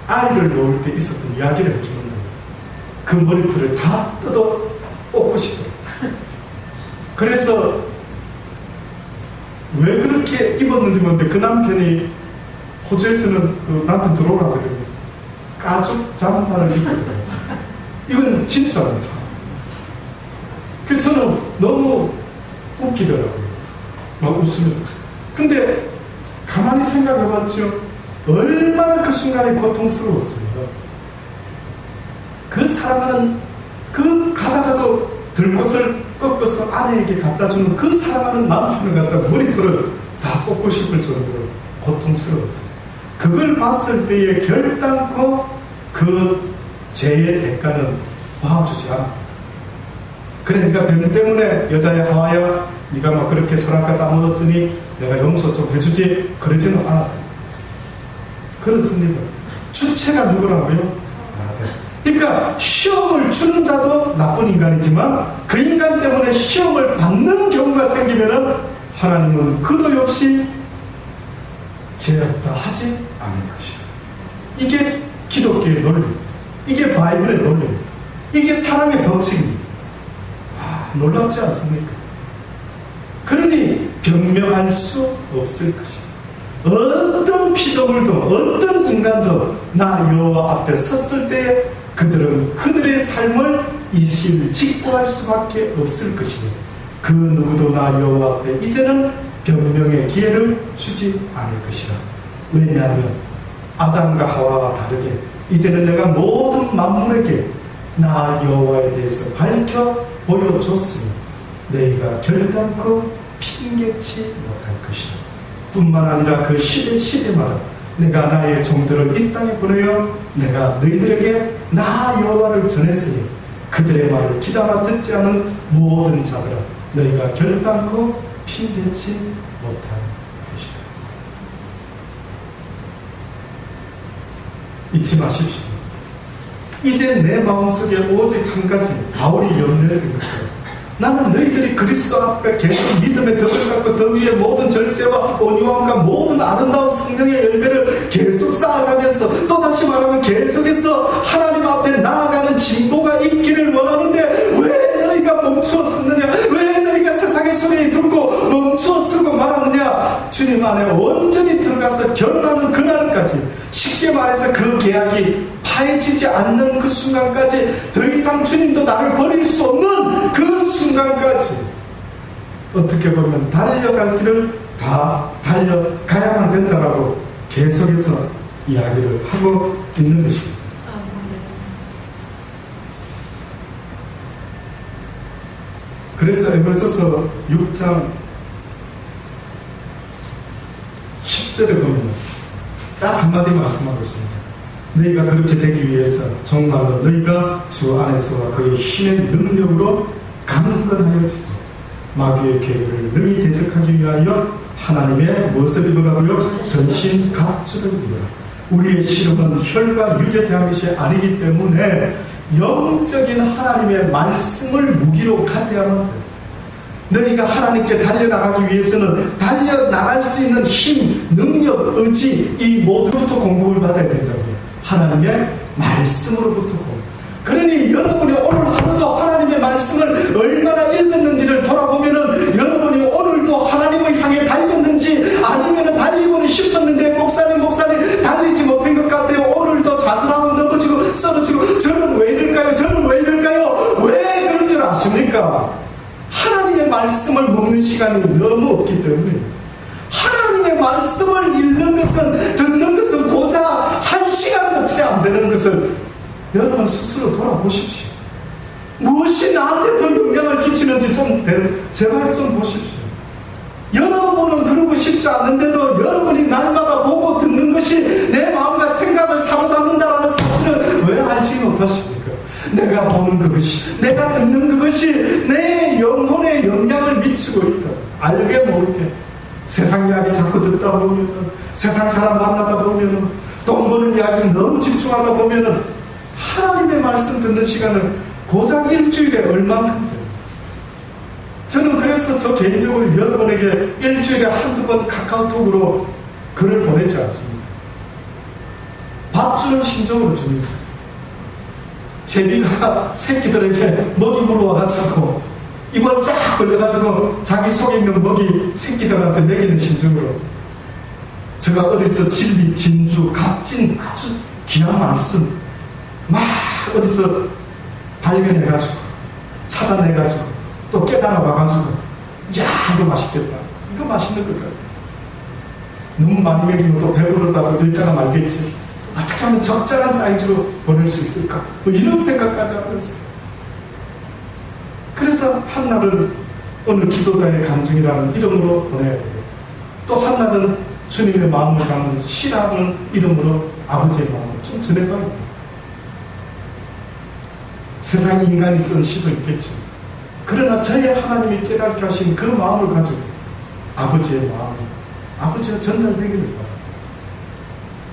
아이를 놓을 때 있었던 이야기를 해주는데 그 머리털을 다 뜯어 뽑고 싶더라고요. 그래서 왜 그렇게 입었는지 모르는데 그 남편이 호주에서는 그 남편 들어오라고 하거든요. 가죽 잠바를 입거든요. 이건 진짜입니다. 그래서 저는 너무 웃기더라고요. 막 웃으면. 근데 가만히 생각해봤죠. 얼마나 그 순간이 고통스러웠습니다. 그 사랑하는 그 가다가도 들꽃을 꺾어서 아내에게 갖다주는 그 사랑하는 남편을 갖다 머리털을 다 뽑고 싶을 정도로 고통스러웠다. 그걸 봤을 때에 결단코 그 죄의 대가는 봐주지 않았다. 그러니까 뱀 때문에 여자의 하와야 네가 막 그렇게 선악과 따먹었으니 내가 용서 좀 해주지 그러지는 않았다. 그렇습니다. 주체가 누구라고요? 그러니까 시험을 주는 자도 나쁜 인간이지만 그 인간 때문에 시험을 받는 경우가 생기면은 하나님은 그도 역시 죄 없다 하지 않을 것이다. 이게 기독교의 논리입니다. 이게 바이블의 논리입니다. 이게 사랑의 법칙입니다. 놀랍지 않습니까? 그러니 변명할 수 없을 것이다. 어떤 피조물도 어떤 인간도 나 여호와 앞에 섰을 때 그들은 그들의 삶을 이실 직고할 수밖에 없을 것이니 그 누구도 나 여호와 앞에 이제는 변명의 기회를 주지 않을 것이라. 왜냐하면 아담과 하와와 다르게 이제는 내가 모든 만물에게 나 여호와에 대해서 밝혀 보여줬으니 너희가 결단코 핑계치 못할 것이라. 뿐만 아니라 그 시대마다 내가 나의 종들을 이 땅에 보내어 내가 너희들에게 나 여호와를 전했으니 그들의 말을 귀담아 듣지 않은 모든 자들아 너희가 결단코 핑계치 못할 것이다. 잊지 마십시오. 이제 내 마음속에 오직 한 가지 바울이 염려했던 것처럼 나는 너희들이 그리스도 앞에 계속 믿음의 덕을 쌓고 더 위에 모든 절제와 온유함과 모든 아름다운 성령의 열매를 계속 쌓아가면서 또다시 말하면 계속해서 하나님 앞에 나아가는 진보가 있기를 원하는데 왜 너희가 멈추어 섰느냐? 왜 너희가 세상의 소리에 듣고 멈추어 서고 말았느냐? 주님 안에 온전히 들어가서 결혼하는 그날까지 쉽게 말해서 그 계약이 파헤치지 않는 그 순간까지 더 이상 주님도 나를 버릴 수 없는 그 순간까지 어떻게 보면 달려갈 길을 다 달려가야만 된다라고 계속해서 이야기를 하고 있는 것입니다. 그래서 에베소서 6장 10절에 보면 딱 한마디 말씀하고 있습니다. 너희가 그렇게 되기 위해서 정말로 너희가 주 안에서와 그의 힘의 능력으로 강건하여지고 마귀의 계획을 능히 대적하기 위하여 하나님의 무엇을 입으라고요? 전신 갑주를 입으라. 우리의 씨름은 혈과 육에 대한 것이 아니기 때문에 영적인 하나님의 말씀을 무기로 가져야만 돼요. 너희가 하나님께 달려나가기 위해서는 달려나갈 수 있는 힘, 능력, 의지 이 모두부터 공급을 받아야 된다고요. 하나님의 말씀으로부터 공급. 그러니 여러분이 오늘 하루도 하나님의 말씀을 얼마나 읽었는지를 돌아보면은 여러분이 오늘도 하나님을 향해 달렸는지 아니면은 달리고는 싶었는데 목사님 달리지 못한 것 같아요. 오늘도 좌절하고 넘어지고 쓰러지고 저는 왜 이럴까요? 저는 왜 이럴까요? 왜 그런 줄 아십니까? 하나님의 말씀을 먹는 시간이 너무 없기 때문에 하나님의 말씀을 읽는 것은 듣는 것은 고작 1시간도 채 안 되는 것을 여러분 스스로 돌아보십시오. 무엇이 나한테 더 영향을 끼치는지 제발 좀 보십시오. 여러분은 그러고 싶지 않는데도 여러분이 날마다 보고 듣는 것이 내 마음과 생각을 사로잡는다는 사실을 왜 알지 못하십니까? 내가 보는 그것이, 내가 듣는 그것이 내 영혼에 영향을 미치고 있다. 알게 모르게 세상 이야기 자꾸 듣다 보면, 세상 사람 만나다 보면, 돈 버는 이야기 너무 집중하다 보면 하나님의 말씀 듣는 시간은 고작 일주일에 얼만큼 돼요. 저는 그래서 저 개인적으로 여러분에게 일주일에 한두 번 카카오톡으로 글을 보내지 않습니다. 밥 주는 심정으로 줍니다. 제비가 새끼들에게 먹이 물어와가지고 이걸 쫙 걸려가지고 자기 속에 있는 먹이 새끼들한테 먹이는 심정으로 제가 어디서 진리, 진주, 값진 아주 귀한 말씀 막 어디서 발견해가지고 찾아내가지고 또 깨달아 와가지고 야 이거 맛있겠다, 이거 맛있는 것 같아. 너무 많이 먹이면 또 배부르다고 읽다가 말겠지. 어떻게 하면 적절한 사이즈로 보낼 수 있을까? 뭐 이런 생각까지 하고 있어요. 그래서 한날은 어느 기도자의 감정이라는 이름으로 보내야 되고 또 한날은 주님의 마음을 담은 시라는 이름으로 아버지의 마음을 좀 전해봐야 돼요. 세상 인간이 쓴 시도 있겠죠. 그러나 저의 하나님이 깨닫게 하신 그 마음을 가지고 아버지의 마음, 아버지가 전달되기를 바랍니다.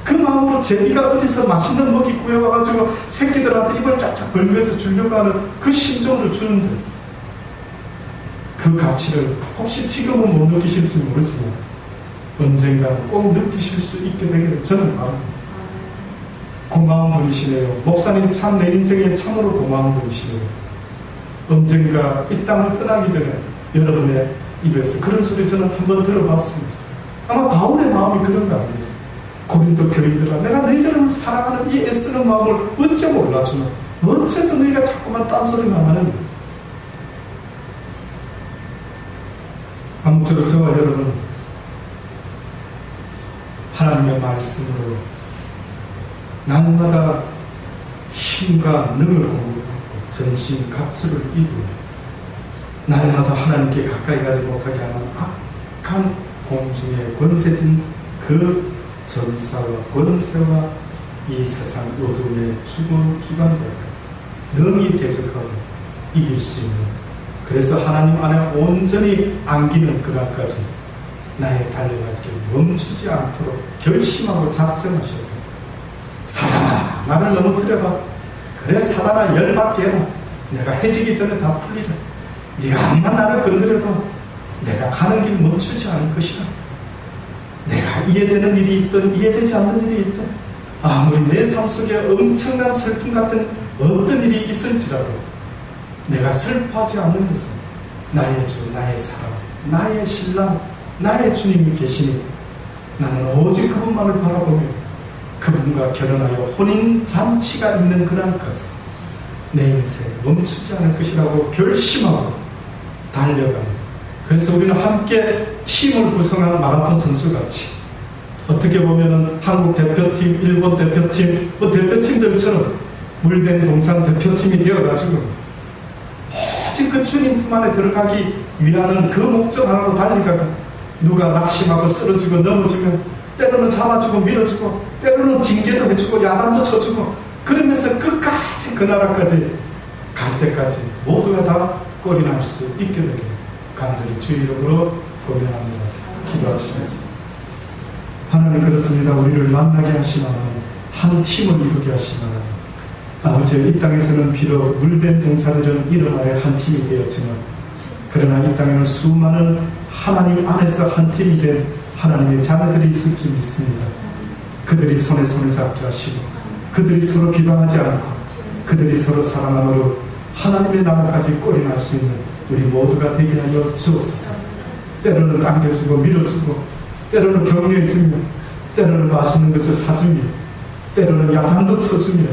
그 마음으로 제비가 어디서 맛있는 먹이 구해와가지고 새끼들한테 입을 짝짝 벌면서 주려고 하는 그 심정으로 주는데 그 가치를 혹시 지금은 못 느끼실지 모르지만 언젠가는 꼭 느끼실 수 있게 되기를 저는 바랍니다. 고마운 분이시네요. 목사님 참 내 인생에 참으로 고마운 분이시네요. 언젠가 이 땅을 떠나기 전에 여러분의 입에서 그런 소리 저는 한번 들어봤습니다. 아마 바울의 마음이 그런 거 아니겠어요? 고린도 교인들아, 내가 너희들을 사랑하는 이 애쓰는 마음을 어째 몰라주나? 어째서 너희가 자꾸만 딴소리만 하는데? 아무쪼록 저와 여러분 하나님의 말씀으로 날마다 힘과 능을 공급하고 전신 갑주를 입으며 날마다 하나님께 가까이 가지 못하게 하는 악한 공중에 권세진 그 전사와 권세와 이 세상 어둠의 주관자가 능히 대적하고 이길 수 있는, 그래서 하나님 안에 온전히 안기는 그날까지 나의 달려갈 길 멈추지 않도록 결심하고 작정하셔서 사단아 나를 넘어뜨려봐. 그래 사단아 열받게 해라. 내가 해지기 전에 다 풀리라. 네가 암만 나를 건드려도 내가 가는 길 멈추지 않을 것이다. 내가 이해되는 일이 있든 이해되지 않는 일이 있든 아무리 내 삶 속에 엄청난 슬픔 같은 어떤 일이 있을지라도 내가 슬퍼하지 않는 것은 나의 주, 나의 사랑, 나의 신랑, 나의 주님이 계시니 나는 오직 그분만을 바라보며 그분과 결혼하여 혼인잔치가 있는 그날까지 내 인생 멈추지 않을 것이라고 결심하고 달려가는, 그래서 우리는 함께 팀을 구성한 마라톤 선수같이 어떻게 보면은 한국 대표팀, 일본 대표팀, 대표팀들처럼 물된 동산 대표팀이 되어가지고 오직 그 주님 품 안에 들어가기 위하는 그 목적 하나로 달리다가 누가 낙심하고 쓰러지고 넘어지면 때로는 잡아주고 밀어주고 때로는 징계도 해주고 야단도 쳐주고 그러면서 끝까지 그 나라까지 갈 때까지 모두가 다 꼴이 날 수 있게 되길 간절히 주의 이름으로 고백합니다. 기도하시겠습니다. 하나님 그렇습니다. 우리를 만나게 하신 하나님, 한 팀을 이루게 하신 하나님, 아버지 이 땅에서는 비록 물된 동산이라는 이름 아래 한 팀이 되었지만 그러나 이 땅에는 수많은 하나님 안에서 한 팀이 된 하나님의 자녀들이 있을 줄 믿습니다. 그들이 손에 손을 잡게 하시고 그들이 서로 비방하지 않고 그들이 서로 사랑함으로 하나님의 나라까지 꼴이 날 수 있는 우리 모두가 되게 하여 주옵소서. 때로는 당겨주고 밀어주고 때로는 격려해주며 때로는 맛있는 것을 사주며 때로는 야단도 쳐주며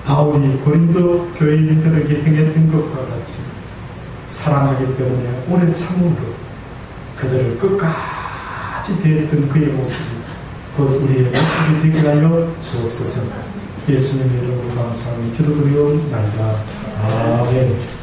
바울이 고린도 교인들에게 행했던 것과 같이 사랑하기 때문에 오래 참음으로 그들을 끝까지 대했던 그의 모습이 곧 우리의 모습이 되게 하여 주옵소서. 예수님의 이름으로 감사하며 기도드리옵나이다. 아멘.